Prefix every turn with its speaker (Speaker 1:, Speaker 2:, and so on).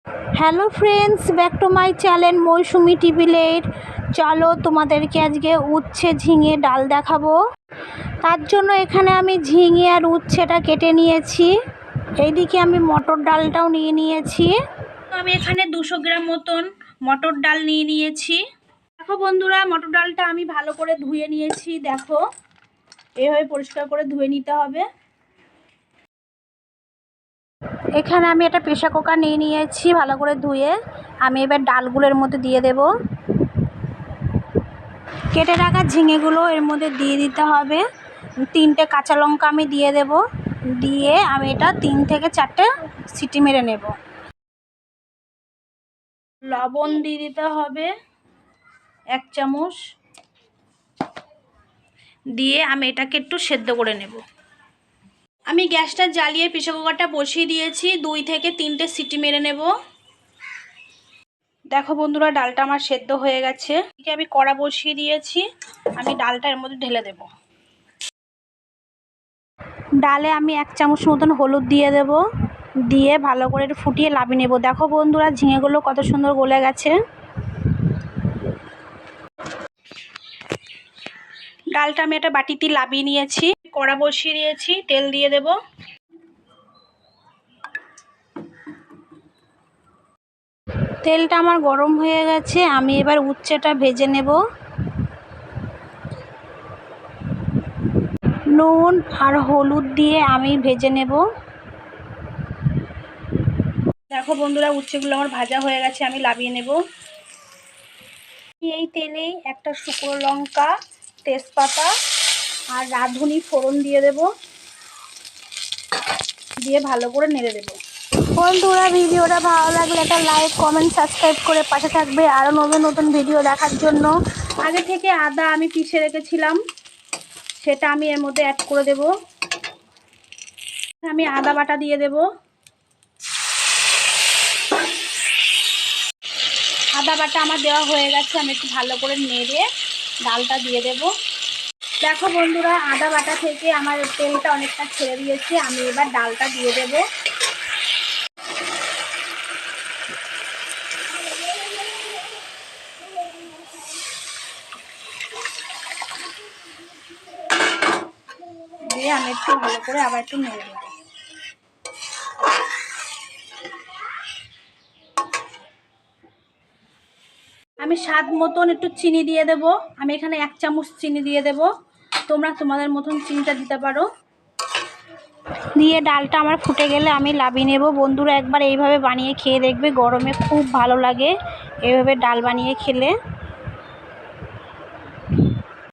Speaker 1: Hello friends, back to my channel Mousumi TV লেট। চলো তোমাদেরকে আজকে উচ্ছে ঝিঙে ডাল দেখাবো। তার জন্য এখানে আমি ঝিঙে আর উচ্ছেটা কেটে নিয়েছি। এইদিকে আমি মটর ডালটাও নিয়ে নিয়েছি। আমি এখানে 200 গ্রাম মতন মটর ডাল নিয়ে নিয়েছি। দেখো বন্ধুরা, মটর ডালটা আমি ভালো করে ধুয়ে নিয়েছি। দেখো, এভাবে পরিষ্কার করে ধুয়ে নিতে হবে। এখানে আমি একটা প্রেসার কুকার নিয়ে নিয়েছি ভালো করে ধুয়ে। আমি এবার ডালগুলোর মধ্যে দিয়ে দেব। কেটে রাখা ঝিঙেগুলো এর মধ্যে দিয়ে দিতে হবে। 3টে কাঁচা লঙ্কা আমি দিয়ে দেব। দিয়ে আমি এটা 3 থেকে 4টে সিটি মেরে নেব। লবণ দিয়ে দিতে হবে 1 চামচ। দিয়ে আমি এটাকে একটু সেদ্ধ করে নেব। আমি গ্যাসটা জ্বালিয়ে প্রেসার কুকারটা বসিয়ে দিয়েছি। 2 থেকে 3টে সিটি মেরে নেব। দেখো বন্ধুরা, ডালটা আমার সেদ্ধ হয়ে গেছে। আমি কড়া বসিয়ে দিয়েছি। আমি ডালটা এর মধ্যে ঢেলে দেব। ডালে আমি 1 চামচ মতন হলুদ দিয়ে দেব। দিয়ে ভালো করে একটু ফুটিয়ে নামিয়ে নেব। দেখো বন্ধুরা, ঝিঙেগুলো কত সুন্দর গলে গেছে। ডালটা আমি একটা বাটিতে নামিয়ে নিয়েছি। কড়া বসিয়ে দিয়েছি, তেল দিয়ে দেব। তেলটা আমার গরম হয়ে গেছে। আমি এবার উচ্ছেটা ভেজে নেব। নুন আর হলুদ দিয়ে আমি ভেজে নেব। দেখো বন্ধুরা, উচ্ছেগুলো আমার ভাজা হয়ে গেছে। আমি নামিয়ে নেব। এই তেলেই একটা শুকনো লঙ্কা, তেজপাতা আর রাঁধুনি ফোড়ন দিয়ে দেব। দিয়ে ভালো করে নেড়ে দেব। বন্ধুরা, ভিডিওটা ভালো লাগলে একটা লাইক, কমেন্ট, সাবস্ক্রাইব করে পাশে থাকবে আরও নতুন নতুন ভিডিও দেখার জন্য। আগে থেকে আদা আমি পিষে রেখেছিলাম, সেটা আমি এর মধ্যে অ্যাড করে দেব। আমি আদা বাটা দিয়ে দেব। আদা বাটা আমার দেওয়া হয়ে গেছে। আমি একটু ভালো করে নেড়ে ডালটা দিয়ে দেব। দেখো বন্ধুরা, আদা বাটা থেকে আমার তেলটা অনেকটা ছেড়ে দিয়েছে। আমি এবার ডালটা দিয়ে দেব। দিয়ে আমি একটু ভালো করে আবার একটু নেড়ে দেব। আমি স্বাদ মতন একটু চিনি দিয়ে দেব। আমি এখানে 1 চামচ চিনি দিয়ে দেব। তোমরা তোমাদের মতন চিনিটা দিতে পারো। দিয়ে ডালটা আমার ফুটে গেলে আমি নামিয়ে নেব। বন্ধুরা, একবার এইভাবে বানিয়ে খেয়ে দেখবে, গরমে খুব ভালো লাগে এভাবে ডাল বানিয়ে খেলে।